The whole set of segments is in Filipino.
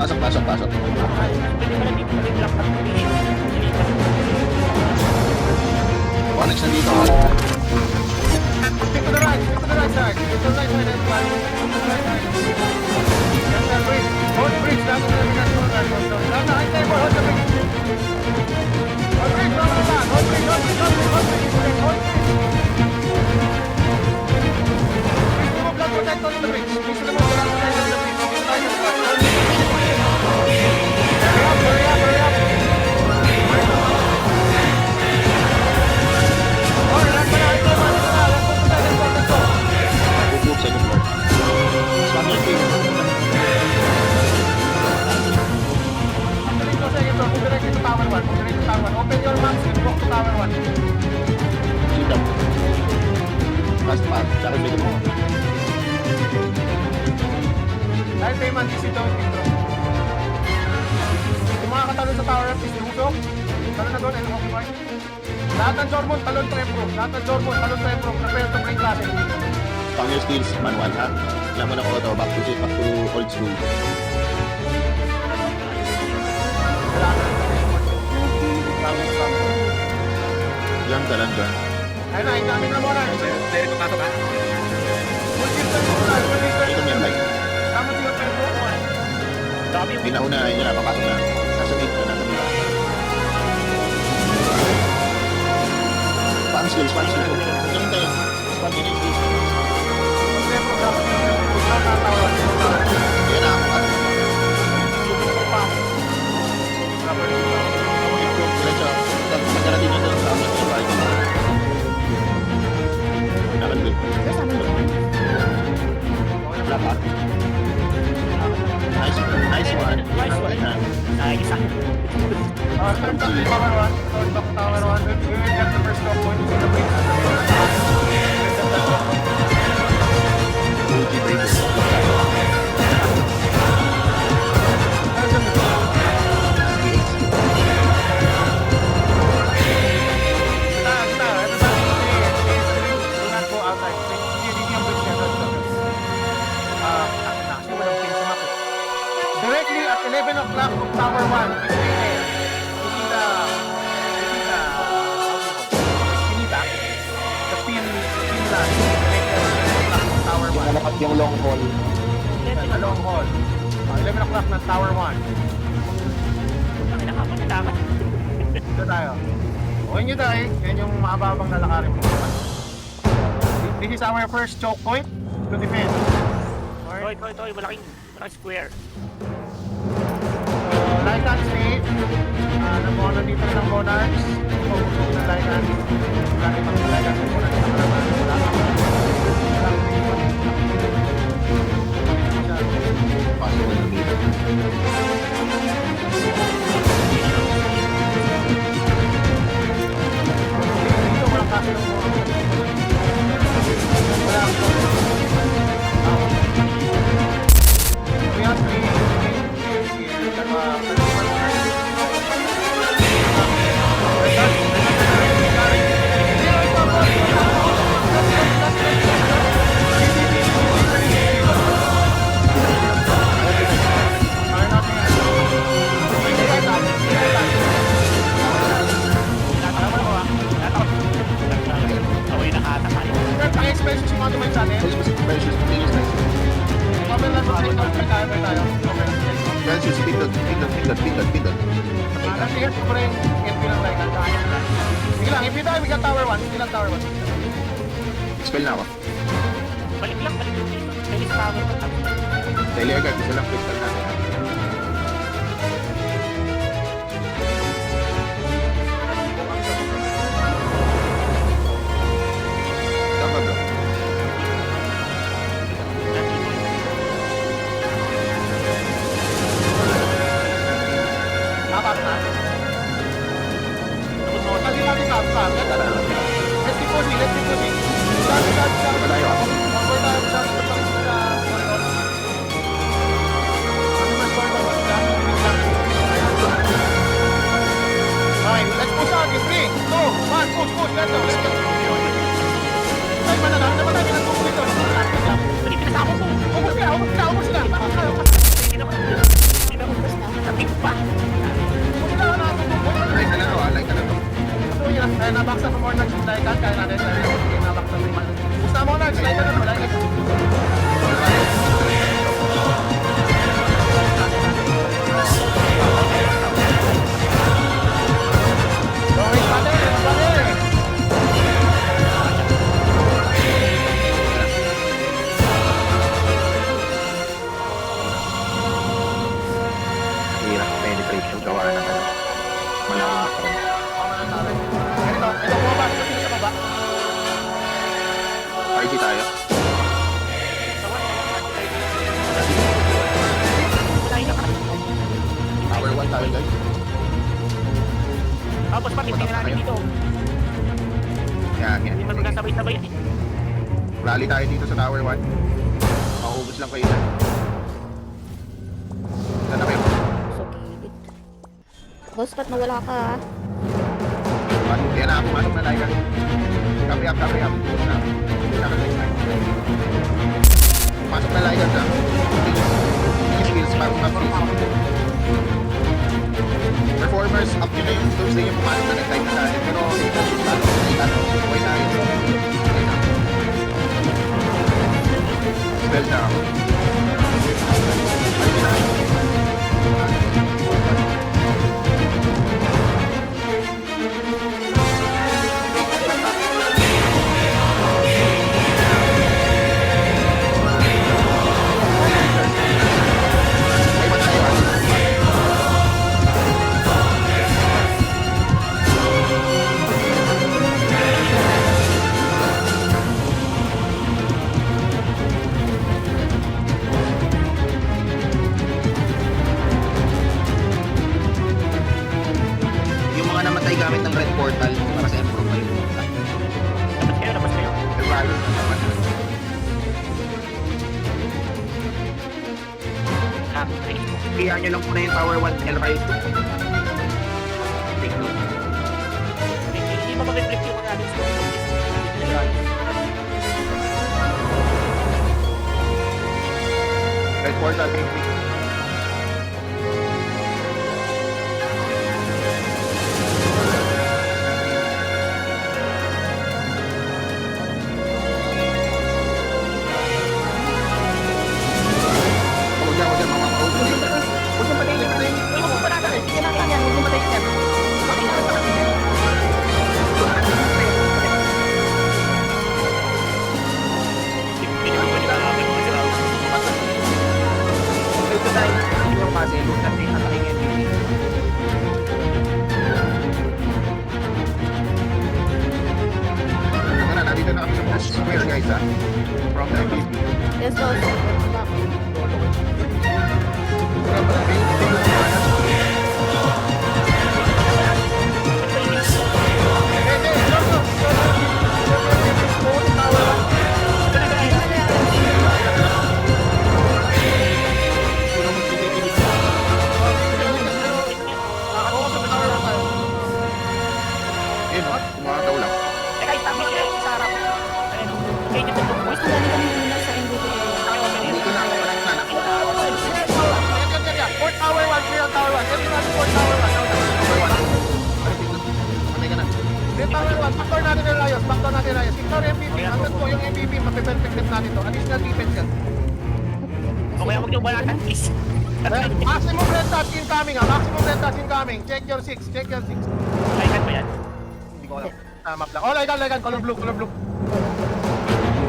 Pasok, pasok, pasok. Pwede pala dito kami black at formation. Onyx na dito. Stick to the right, stick to the right side. Stick to the right side, that's fine. Stick to the right side. That's the bridge. Hold bridge, that's the bridge. Hold the high table, hold the bridge. Hold bridge, hold the back. Hold bridge, hold bridge, hold bridge, hold bridge. Hold bridge. Please remove blood protect on the bridge. Please remove blood protect on the bridge. Hurry up, hurry up, hurry up. Oh, relax na, high table, let's go, let's go. Move, second floor. Spam yung king. Dito, second floor. Move direct to tower 1. Move direct to tower 1. Open your maps and walk to tower 1. Sit up. Last path. Tsaka may mo. Dahil kayo man, DC down, intro. Yung mga katalon sa tower 1 is Lusok. Talon na doon, and occupy. Lahat ng Jormon, talon to improve. Lahat ng Jormon, talon to improve. Prepare to bring classic. Pang your skills, manual ha. Alam mo na auto, back to old school. Lang ka lang dyan. Ayun na, incoming na muna. Pwede ko pasok ha? Full system muna, full system. Ito may bike. Tama siya yung tempo. Dami yung Pinauna, yun na, papasok na. Nasa gate ka, nasa gate. Spam skills, spam skills. Huwag yung tayo. Spam yun yung skills. Tempo, dapat yung tempo. Ikaw na tower 1. Yan na, Super pump. Dapat yung pump. improve. Diretso. Magkarating nyo doon sa amin sa bahay. Nakaglit. Wala pa. Nice one. Nice one. Nice one. Turn back to tower 1. Turn back to tower 1. We will get the first stop point. So the bridge is Multi breakers. Directly at 11 o'clock of Tower 1, you see the pin line, Tower 1. Nalapat yung long haul. The long hall. 11 o'clock ng Tower 1. Ang nakapagdaman. Dito tayo. Okay nyo tayo, yan yung mahababang lalakarin mo. This is our first choke point to defend. Alright? Toy, malaking square. Light hand stage. Nakuha na dito ng Monarchs. Pag-usok ng light hand. Lagi pang light hand ng Monarchs. Wala ka. Pasok na dito. Dito walang kasi ng wala ako. We have three Ako yung nakatakan. ang expenses yung mga tumayo sa atin. So specific versions, continuous nice. Cover lang sa tayo. Cover tayo. Versions, pindot. Kasi yan, siguro yung MP lang like that. Sige lang, MP tayo, bigyan tower 1. Sige lang tower 1. Spell na ako. Balik lang dito. Kailis tower pa. Daily agad, isa lang crystal na. Tama bro. Dapat na. Tadi natin kapsa. Let's keep pushing, let's keep pushing. Sabi. Malayo ako. Cover tayo sa corridor. slide ka na pala. Going pattern. Hirap penetration gawa na malakas pa rin. Ganito, ito bumaba, ito sa baba. RG tayo. Tower 1 tayo guys. Tapos pati tingnan natin dito. Yan, yan. Hindi man magkasabay-sabay yan. Rally tayo dito sa Tower 1. Mauubos lang kayo dyan. Saan na kayo? So, gilid. Ghost Pat, nawala ka ah. Kaya na, pumasok na like. Copy up. Pumasok na like ha. Skills, parang ma-freeze. Performers, up yun na yung Thursday yung pumasok na nag-type na natin. Pero, buhay tayo. Spell down. Yung mga namatay gamit ng red portal para sa improve kayo. Labas kayo. Evaluate naman. Kaya nyo lang muna yung Tower 1 L-Rise. Take note. Hindi pa mag-reflect yung mga alis ko. Red portal, take me. Huwag dyan, mamamahuli. Huwag yung patayin. Huwag yung patayin. Huwag yung patayin. Ito tayo yung kasi look natin at aking MVP. Tara, nandito na kami sa first square guys ha. From the MVP. Yes, Ghost. Back. Yun o, kumakaw lang. Teka, itabi siya sa harap. Ayun. Okay, dito ito. Ghost, nadali kami muna sa MVP. Dito na, wala na. Port Tower 1, clear ang Tower 1. Everybody Port Tower 1. Tower 1. Patay ka na. Clear Tower 1. Backdoor natin yung Rayos. Victor MVP. Hanggang po yung MVP. Mape-perfect net natin to. Additional defense yan. Okay, huwag yung balatan, please. Maximum red touch incoming ha. Maximum red touch incoming. Check your 6. Ay, kan ba yan? Hindi ko alam. Map lang. Oh, Laigan. Color blue.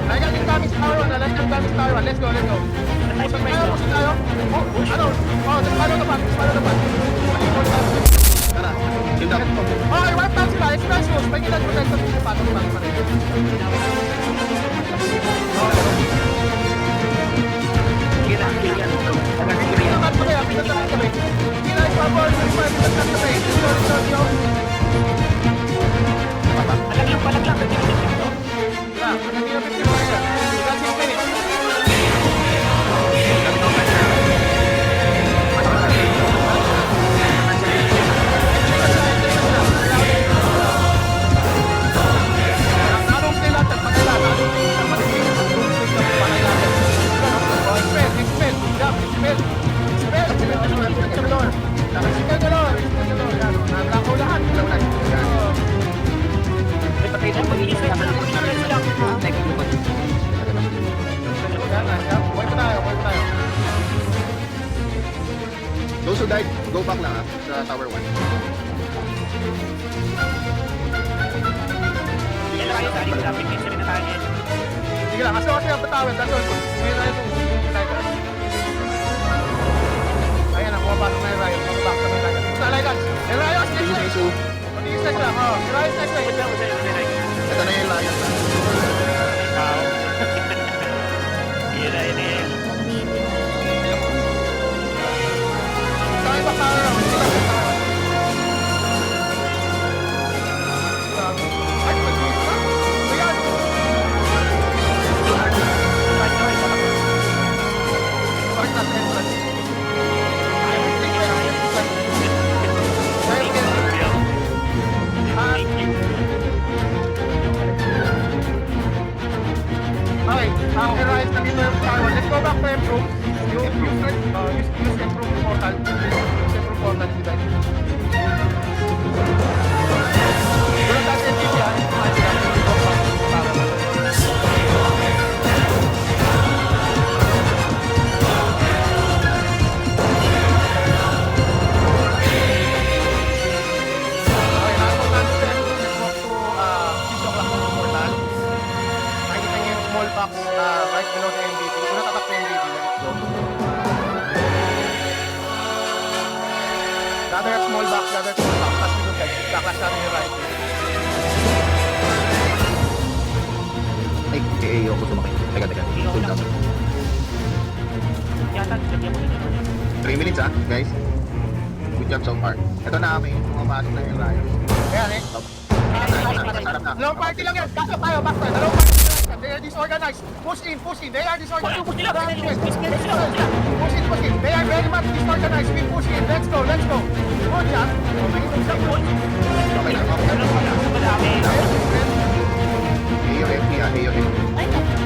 Laigan incoming sa Tower 1. Laigan incoming sa Tower 1. Let's go. Pusin tayo. Ano? Disparo na pa. Tara, shield up. Okay, wipe out sila. Express moves. May ilan protection sa patong pa rin. Pinagdagan kami. Kila is favor. Pinagdagan kami. Palag lang. Yeah, pinagdagan 50 mo yan. Got 6 minutes. Tanong sila, tagpagay lang. Tanong sila, tagpagay lang. Expel. Naglakaw lahat. Ay, patay na. Mag-i-defense lang. guide, go back lang sa tower 1. Yan lang kayo sa aling traffic picture na tayo ngayon. Sige lang, kasi ang patawid, that's all. Ngayon na itong Lycan. Ayan na, pumapasok na yung Riot. Pumapasok na yung Lycan. Basta Lycan! Yung Riot, next Yung way! Jesu, Mag-iis next lang, oh. Yung Riot, next way! Wait lang, ito na yung Lion. Wow. Yun na, yun na yun. Saan yung power? Sige lang, power. Ay, mag-iis na? Ayan! Bakit natin yung plan? Okay, right, nandito yung tower. Let's go back to improve. Use improve portal. Use improve portal, hindi tayo. Doon ang taas NTP, ha? Go back to tower. Okay, nakapag natin sa improve. Let's walk to 6 o'clock ng portal. Nakikita niyo yung small box right below the MVP. Kung natatak na MVP, let's go. Gather a small box, gather a small box. Tapos dito guys, backlash natin yung right. Ay, ayoko sumakay. Teka. Hold up. Yata, lagyan mo dito. 3 minutes guys. Good job so far. Ito na kami, pumapasok na yung Lion. Ayan eh. Sarap na. Dalawang party lang yan. Back tayo, back tayo. Dalawang party lang. They are disorganized. Push in. They are disorganized. Push nila, push nila. Push in. They are very much disorganized. We push in. Let's go. Good yan. Okay lang. Madami. Heyo FP heyo FP. Ay, naku.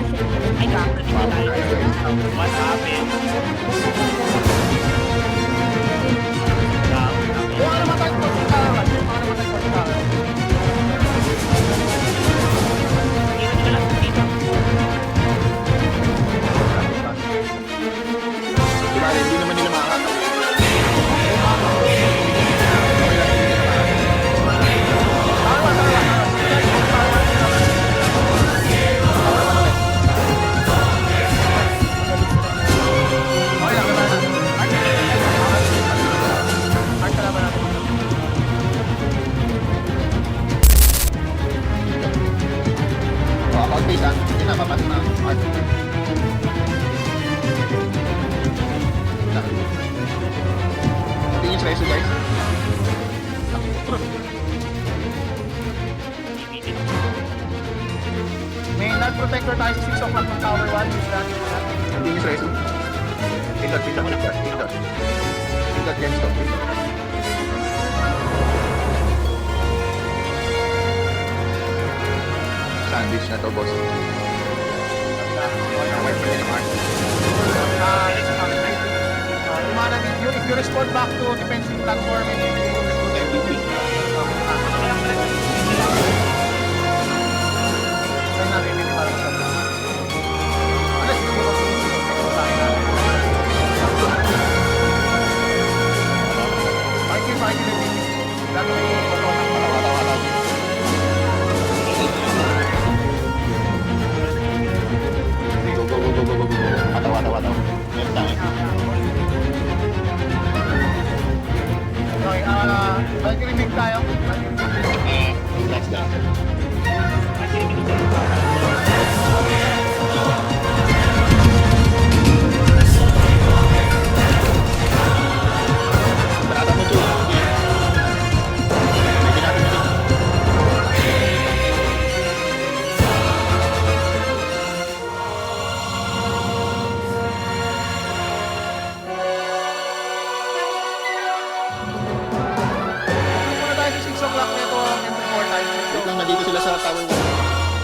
Ay, kakot na tayo. What happened? Kung ano naman tayo po sa tower. Iwan nyo lang dito. Diba, hindi naman nila makakatawa. About face hindi na papasok na. Tingin sa guys. May null protector tayo sa 6 o'clock ng tower 1. Tingin sa Pindot. Pindot, Genstone. Sandwich na to, boss. If you respond back to defensive platform and you do the MVP. Kaya natin hindi para sa unless hindi mo sa akin natin. Fighting na MVP. Lalo na yung photo ng patawataw. Go. Ataw. Meron tayo. Okay, mag-remake tayo. Let's go. Barata mo to. Medyo natin dito. Muna tayo sa 6 o'clock nito ang MP4 time. Wait lang, nandito sila sa tower 1.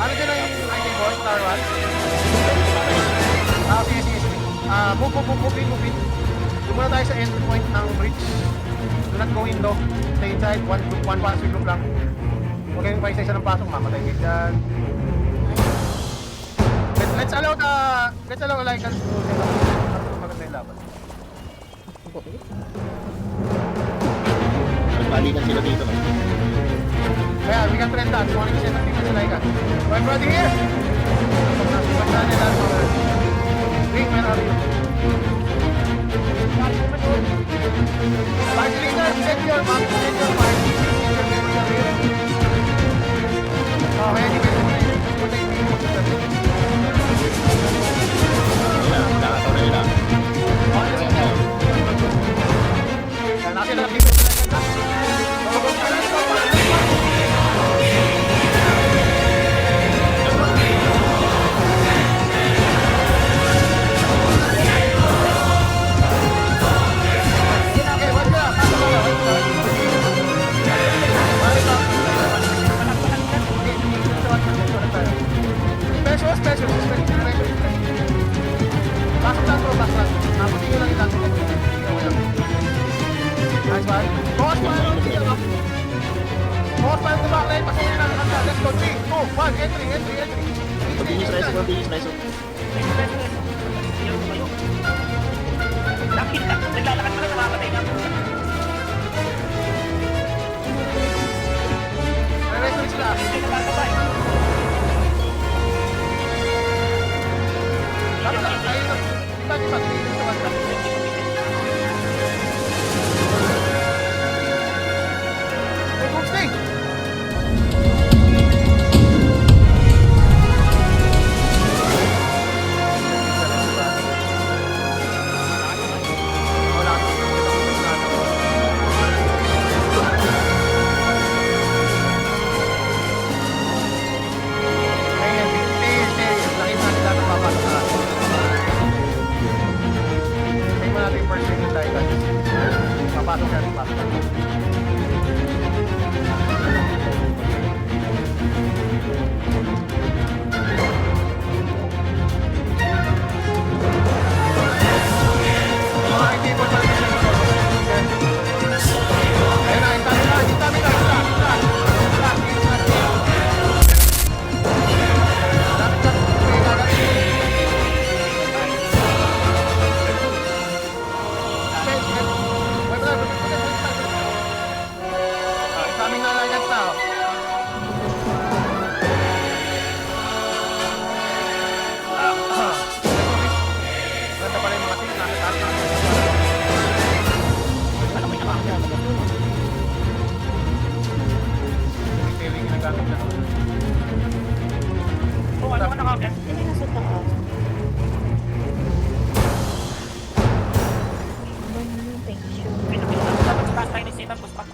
Ano dyan ang IT board, Star 1? Sige. Move in. Doon muna tayo sa end point ng bridge. Do not go in though. Stay inside, one passive group lang. Huwag kayong pa isa ng pasok, mamatay kayo dyan. Let's allow Lycans to set up. Maganda yung laban. ako eh. Nagbalikan sila dito. No? Kaya, we got red dots. Morning siya ng people sila ikan. My brother here! Pag nasa nila sa Green, where are you? Party leader, set your map, set your mark. Oh, kaya hindi kayo punta yung people sa dati. Nakataw na nila. Nasa nila people sila ikan. Okay, what's up? Special, special. Pasok lang bro, pasok lang. Naputingin lang ilang. Nice one. Boss, paano? Boss, paano ba? Pasukin lang ang let's go. 3, 2, 1, entry. Continuous rise. Nakita, naglalakad pa na namamatay na. Re-retry sila. Naglalakad. Tapos lang, ayun lang. Iba. Tingin sa WhatsApp. Hey, Coach Sting! Papasok ka rin, pasok. Mga people pa rin siya. Ayun na, hintami na. Daming nalagat tao. Ganda pala yung mga team natin. Alam mo yung nakakita. Retailing ginagamit na. Oo, ano ka nakakita? Hindi may nasa taas. Thank you. Pinapit dapat sa taas tayo ni Satan, tapos pa.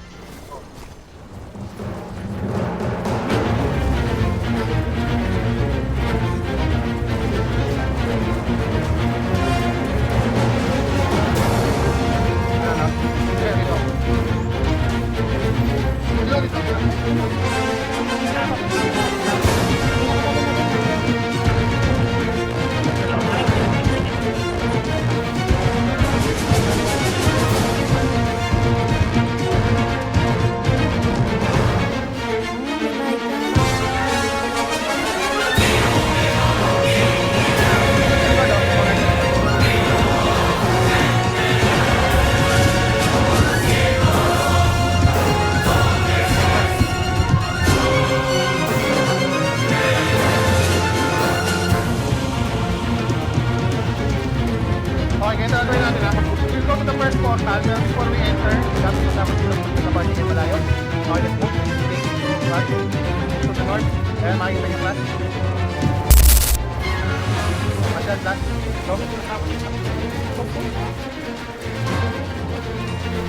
Okay, ganito ang gawin natin ha. We'll go to the first portal before we enter. Dapat kasama sila sa party ng malayo. Okay, let's move. Right. To the north. Ayan, makikita niyo class. Masyad class. Go.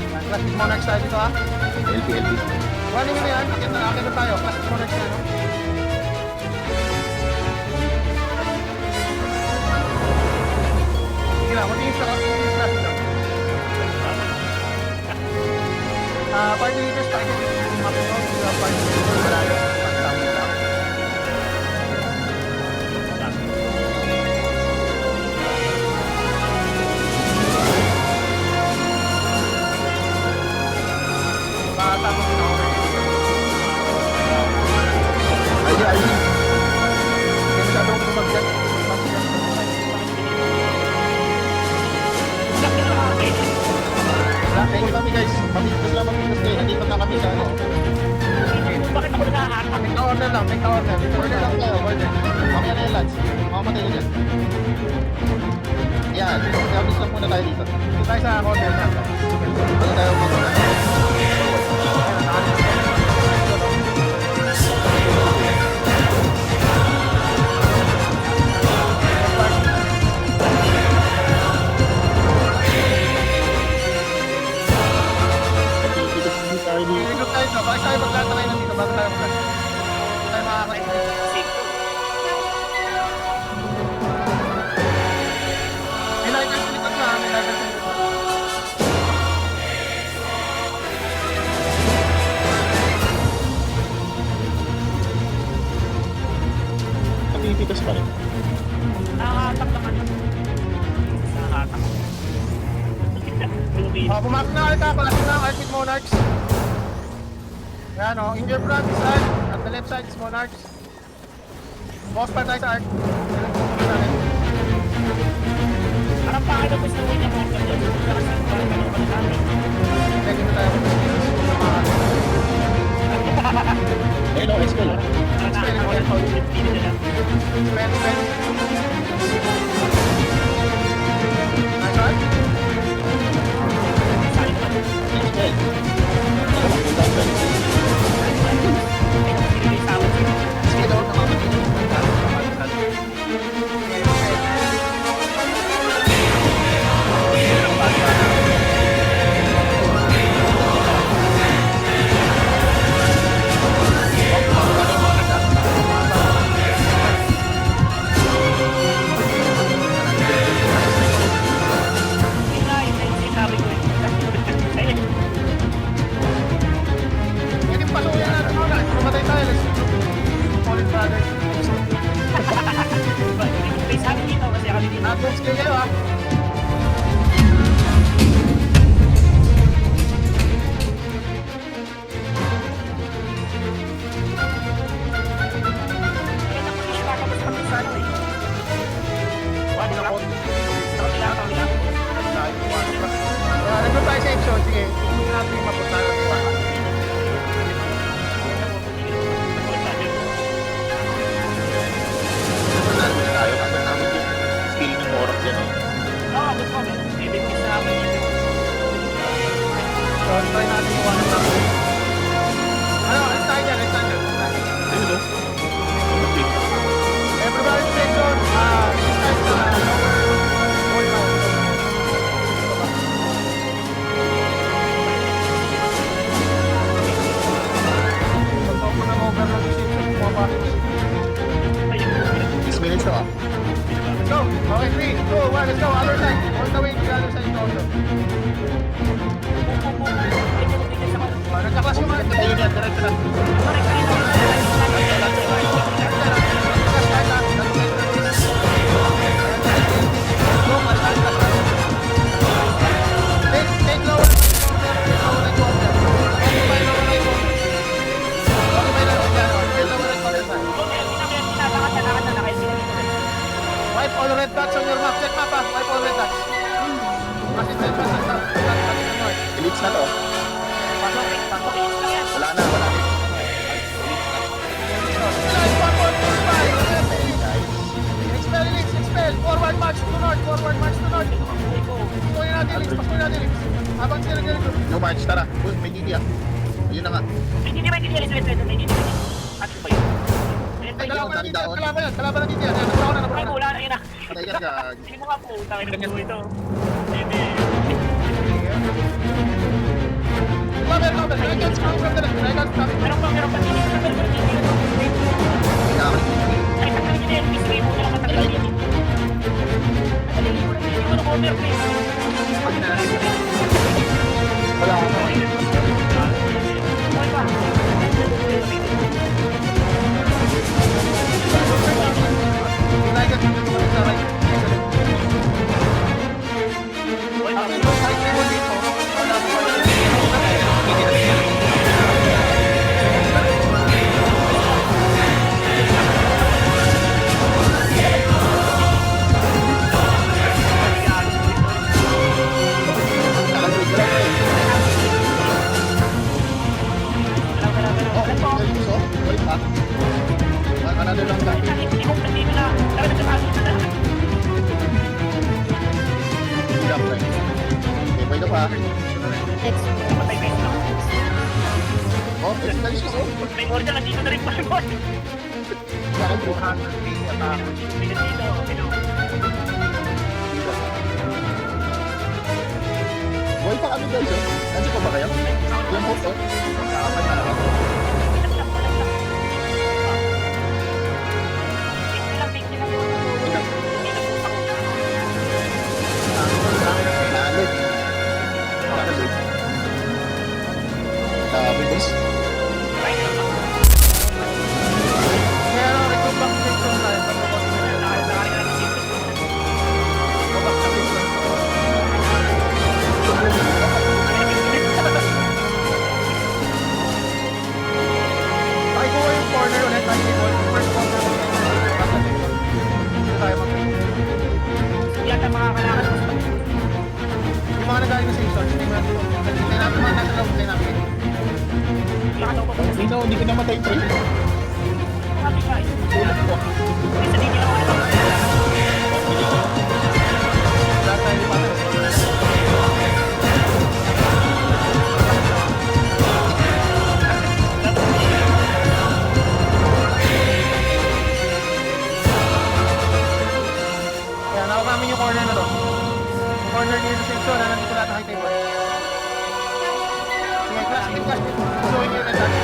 Ayan, class, monarchs tayo dito ha. LP. Running na yan. Akin na tayo. Class, monarchs tayo. Sige lang, matingin sa class dito. Party leaders, pakikita yung map nyo. Party leaders, malayo. Pagkatapos lang. Tapos na ako. Ay. Hindi masyadong kumagyan. dito sa ano. Bakit ako nag-ahatak? Take the order lang, take the order. Order lang tayo, order. Mamaya na yung lads. Mamamatay na dyan. Yan, establish lang muna tayo dito. Dito tayo sa order na. Bago tayo Ikot tayo dito. Bakit tayo magtatry na dito bago tayo mag-run? Hindi tayo makakatayo. May lighter sa likod na, may lighter sa likod. Pagpipitas pa rin. Nakahatak naman. Nakahatak. Pumasok na ulit ha. Palasok na ang Arctic Monarchs. Ayan o. In your front is Arc. At the left side is Monarchs. Boss pa tayo sa Arc. Parang pakita ko sa win ako. Parang sa pagkakaroon namin. Hindi, dito tayo. Ayun o, let's go. Parang nakakawala ko yung 15 nila. Spend, spend. Nice one. Saan pa? Let's go. Sige, daw namamatay. Pwede pasukin natin muna. Pumatay tayo. Let's go. Solid brothers. Nag-box kayo kayo ha. Nandun tayo sa action. Sige, tingnan natin yung mapunta natin pa. Tayo kasi namin yung skill ng Morok dyan eh. So, try natin yung one natin. Ano, let's tayo dyan, let's tayo dyan. Ayun o. Everybody take on, this time to, hold now. Pag-talk ko ng overload yung ship, pumapasok yung ship. 6 minutes to ah. Let's go. Okay, 3, 2, 1, let's go. Other side. All the way to the other side also. Nagkaklas yung mga. Ayun yan, diretso na. Take lower. Wipe all red dots on your map. Check map ah. Wipe all red dots. Assistant, assistant. Elites na to. Pasok, pasok. Wala na, wala na. Expel, elites, expel. Forward march to north. Forward march to north. Pasukin natin, elites. Pasukin natin, elites. Habang sila ganito. No march, tara. Uy, may DD ah. Ayun na nga. Ay, kalaban na dito yan. Kalaban yan. Kalaban na dito yan. Nabura ko na, nabura na. Patay ka na gag. Cover, cover. Dragons coming from the left. Dragons coming. Wala ako na. Dragons coming from the right. Kahit may mo dito, wala mo up, right? Okay, pwede pa. Next. Patay guys lang. Oh, exercise ko. Primordial, nandito na rin Primordial. Bakit bro? 200 feet attack. Pinandito, hello. Boy pa kami guys, oh. Nandiyo pa ba kayo? Yung host, oh. Kakapal na ako. Naalit. Sabi, boss. Kaya lang, recruit back section tayo. Pagkakot mo na tayo. Go back sa section. Tayo ko yung corner ulit. Tayo ko yung first corner ulit. Back sa section. Dito tayo mag-ring. Yata makakalakad mo sa Yung mga nagaling na section, hindi mo natin ito. Hindi natin mga nasa loob, hindi natin. nakataw pa po. Hindi ko namatay, pre. Sabi guys, Ulat ko. may sa dito lang ako. Lahat tayo di para sa section. Kaya nakuha namin yung corner na to. Yung corner dito sa section na nandito lahat ng high table. Sige, clash team. Showing you na dati.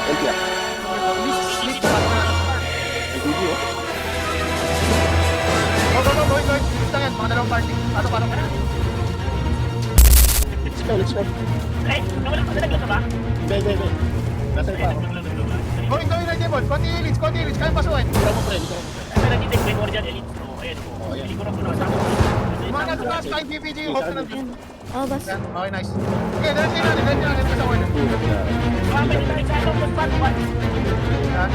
LP up. Split sa lahat na. May video. Go. Split lang yan, mga dalawang party. Ato. Let's go. Eh, nawala ka, nalaglag ka ba? Be. Nasa pa ako. Going na table. Konti leads. Kaya pasukin. Ikaw mo, pre. Ikaw. Kasi nandito yung Primordial Elite. So, ayan po. Oh, ayan. Peligro ko na sa Yung mga nasa taas, kay PPG, yung hope na nandito. Yan. Oh, boss. Yan, okay, nice. Okay, diretso natin sa corner. Kapag nito tayo sa atong spot, one. Yan.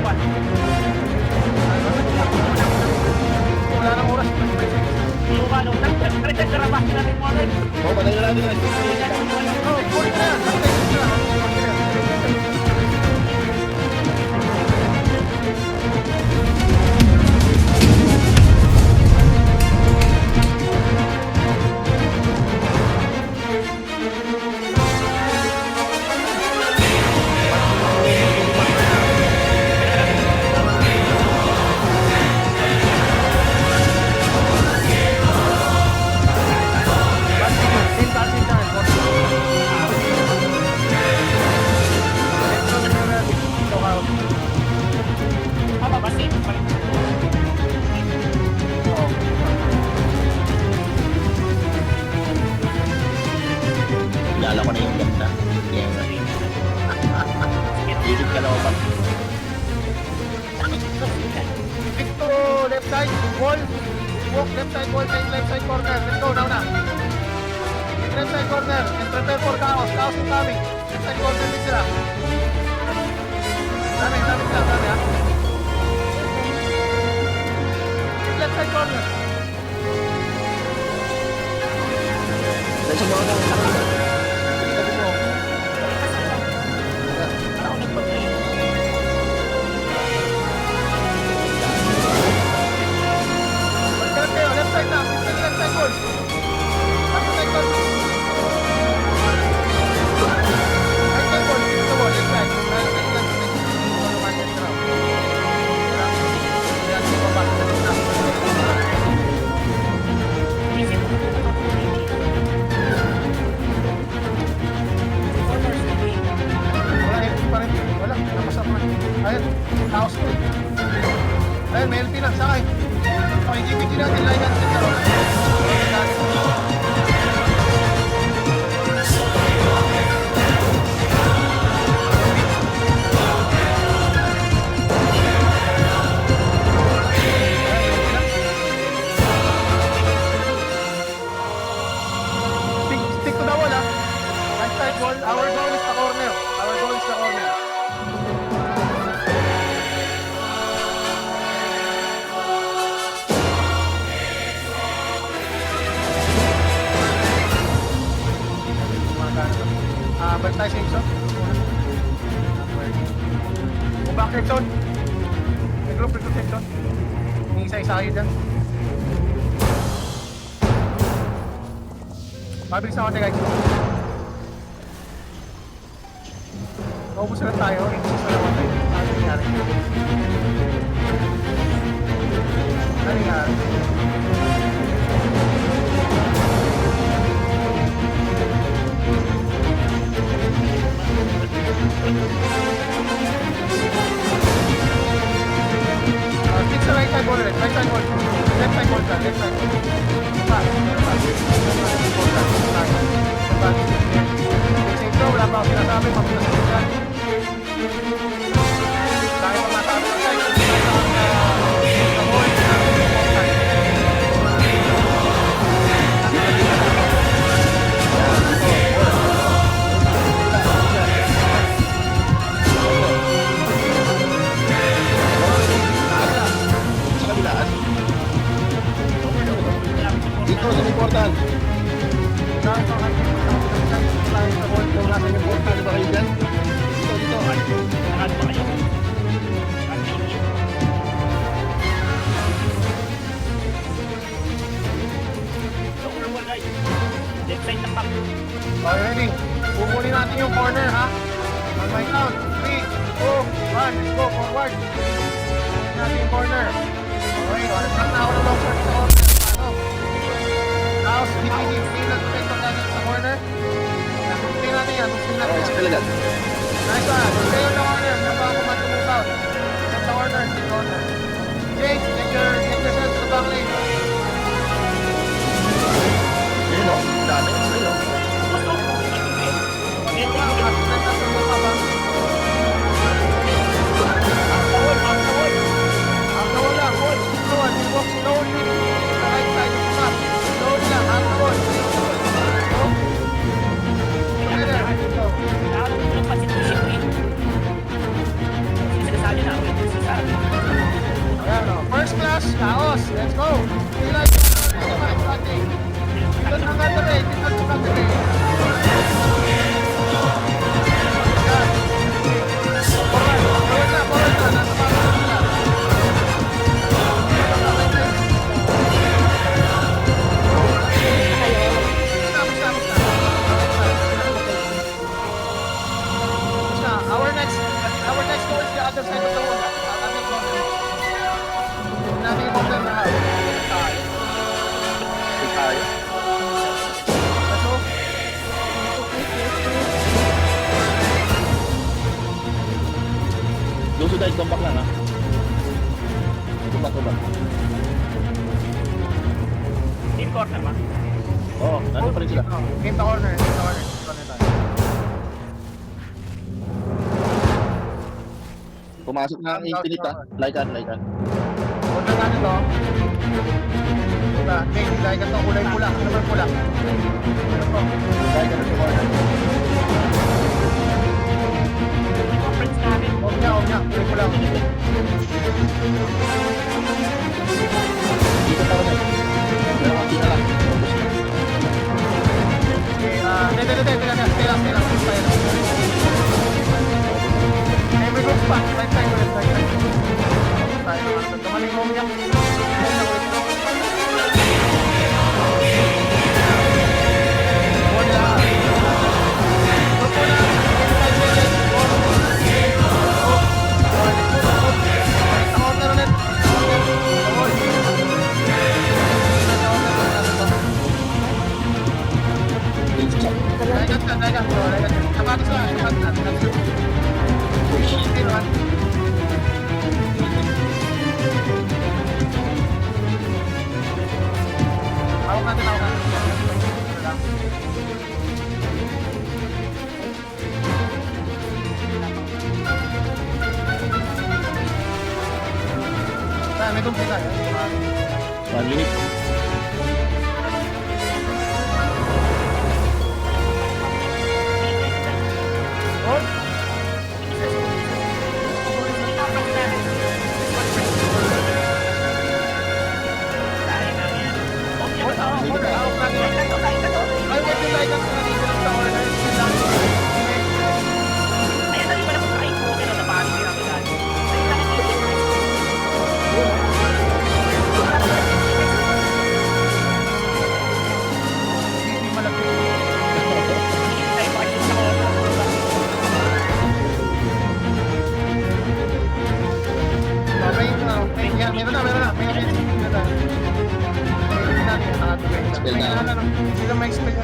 One. Wala nang oras. Yung ano, nagtagtag sa rabas natin mo rin. Oh, patay na natin yan. Oh, puri ka na yan. Bakit tayo na? Tama ba, safe? Nala ko na yung ganda. Yeah. Isip ka naman pa. Stick to left side wall. Walk left side wall, take left side corner. Let's go, now na. Take left side corner and prepare for chaos. Chaos is coming. Left side corner din sila. Dami ha. Take left side corner. Dahil sa mga nakakita. Tabi mo. Ako nagpag-play. Balikan kayo, left side na. Take left side wall. Left side corner. Right side wall. Dito wall, left side. Isip ko na ito. Corners, hindi. Wala, LP pa rin. Wala, nakasama. Ayun, house ko. Ayun, may LP na, sakay. Okay, GPG natin, line natin sa roll. Stick to the wall, ha? Right side wall, our goal is the corner. Our goal is the corner. Balik tayo sa exo. Kung back exo. Regroup exo. May isa-isa kayo dyan. Mabilis ako guys. Naubos na tayo. Inches na naman tayo. Ano nangyari? Ano nangyari? Stick sa right side corner. Right side corner. Left side corner. Left side corner. Back. Wala pa ako sinasabi, mabulas ko dyan. Dahil pa masabi ko tayo, kung sino sa hold na Sa kabilaan. Dito sa portal. dahil pa kasi sa hold kung nasa yung portal. Ano ba kayo dyan? Dito. Nakano ba kayo? Lower wall right. Left side ng back. Okay, ready? Kukunin natin yung corner, ha? On my count. 3, 2, 1, let's go forward. Kukunin natin yung corner. Okay, anak na ako ng long shot sa corner. Ano? Tapos, hindi lang ito natin sa corner. Tingnan natin yan. Tingnan natin Sa yan. kalagan. Nice one. Stay on the corner. Never ako matumove out. Sa corner. Sa corner. Jake, get yourself to the back lane. Ayun o. Dami. Ayun o. Nakano ko ng pansin ko siya eh. Sinasabi na ako eh. Sinasabi. First class, Laos. Let's go. Feel like dito na nga tabi. Dito na nga tabi. Forward na. Nasa parang na. Our next goal is the other side of the wall. Natin corner na. Tayo. Let's go. Luso dahil tumbak lang ha. Tumbak. Team corner ba? Oo, nandun pa rin sila. Game the corner. Corner tayo. Pumasok na ang infinite ha. Laikan. Huwag na natin to. Diba? Jake, dahil ka to kulay pula. Ano ba yung pula? Ano to? Laikan na sa corner. Yung conference namin. Huwag niya. Kulay pula. Dito pa rin. Pero konti na lang. Okay, stay lang. Every group spot. Right side. Tumaling home niya. May tumpi tayo. 1 minute.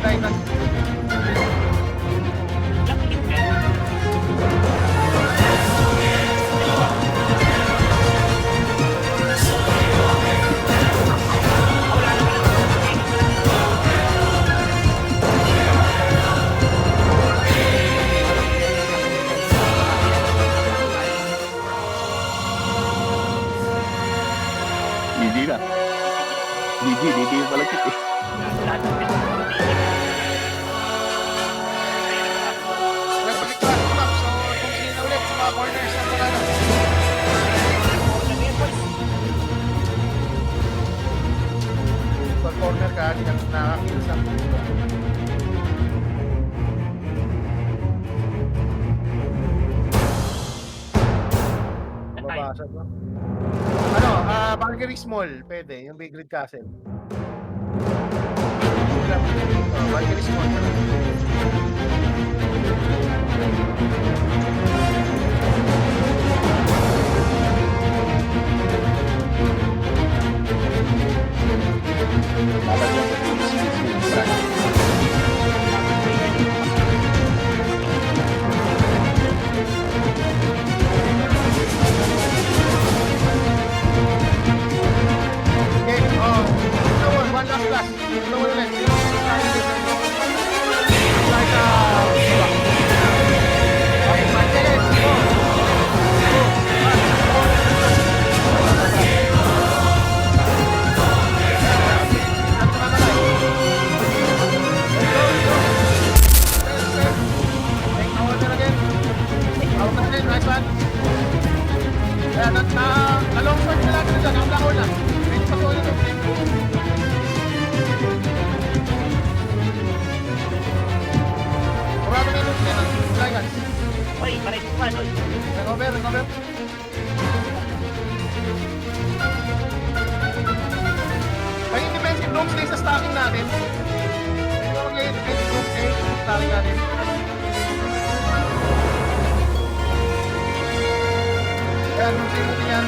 Titan. GG na. GG yung malagkit eh. Nagpalik class map. So, kung sino ulit sa mga corners ng mga pag corner ka, hindi ka nakakita sa mababasag no? Ano, Valkyrie Small, pwede, yung Big Red Castle. Valkyrie Small. Lalagyan ko yung brand. Okay, one last class. Ulit. Like, okay, 5 minutes. Go. Take order again. Out of it, nice one. Kaya na-long shot na natin dyan. Ang dako na. Wait pa ulit. Murado na yung yan. Dragons. Recover. May defensive room stay sa stacking natin. Ito ang defensive room stay sa stacking natin. Kaya room stay natin yan.